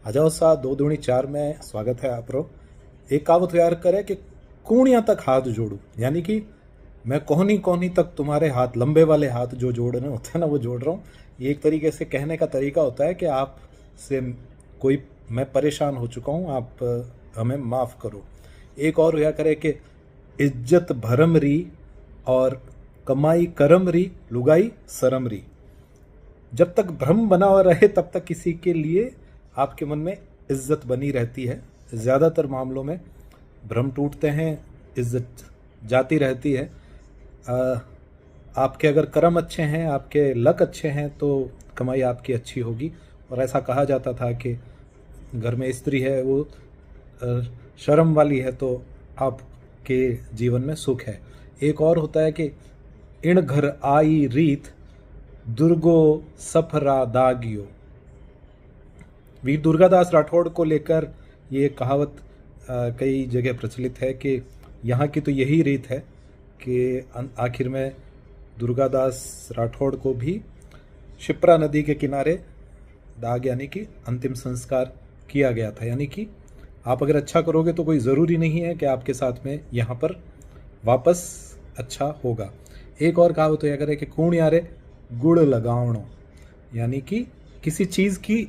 आ जाओ सा 2 दूनी 4 में स्वागत है आपरो। एक कहावत यार करे कि कूणिया तक हाथ जोड़ू, यानी कि मैं कोहनी कोहनी तक तुम्हारे हाथ, लंबे वाले हाथ जो जोड़ने होते हैं ना, वो जोड़ रहा हूँ। ये एक तरीके से कहने का तरीका होता है कि आप से कोई, मैं परेशान हो चुका हूँ, आप हमें माफ़ करो। एक और हुआ करे कि इज्जत भरम री और कमाई करम री, लुगाई शरम री। जब तक भ्रम बना हुआ रहे तब तक किसी के लिए आपके मन में इज्जत बनी रहती है। ज़्यादातर मामलों में भ्रम टूटते हैं, इज्जत जाती रहती है। आपके अगर कर्म अच्छे हैं, आपके लक अच्छे हैं, तो कमाई आपकी अच्छी होगी। और ऐसा कहा जाता था कि घर में स्त्री है वो शर्म वाली है तो आपके जीवन में सुख है। एक और होता है कि इण घर आई रीत दुर्गो सफरा दागियो। वीर दुर्गादास राठौड़ को लेकर ये कहावत कई जगह प्रचलित है कि यहाँ की तो यही रीत है कि आखिर में दुर्गादास राठौड़ को भी शिप्रा नदी के किनारे दाग यानी कि अंतिम संस्कार किया गया था। यानी कि आप अगर अच्छा करोगे तो कोई ज़रूरी नहीं है कि आपके साथ में यहाँ पर वापस अच्छा होगा। एक और कहावत तो यह करे कि कूण यारे गुड़ लगावणो, यानी कि किसी चीज़ की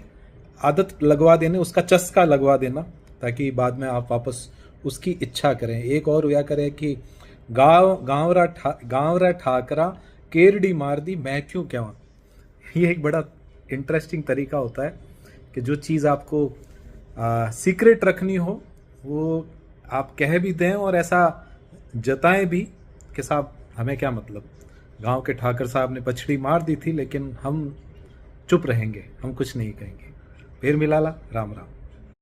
आदत लगवा देने, उसका चस्का लगवा देना, ताकि बाद में आप वापस उसकी इच्छा करें। एक और हुआ करे कि गाँवरा ठाकरा केरडी मार दी मैं क्यों क्या। ये एक बड़ा इंटरेस्टिंग तरीका होता है कि जो चीज़ आपको सीक्रेट रखनी हो वो आप कह भी दें और ऐसा जताएं भी कि साहब हमें क्या मतलब, गांव के ठाकर साहब ने पछड़ी मार दी थी लेकिन हम चुप रहेंगे, हम कुछ नहीं कहेंगे। फिर मिलाला, राम राम।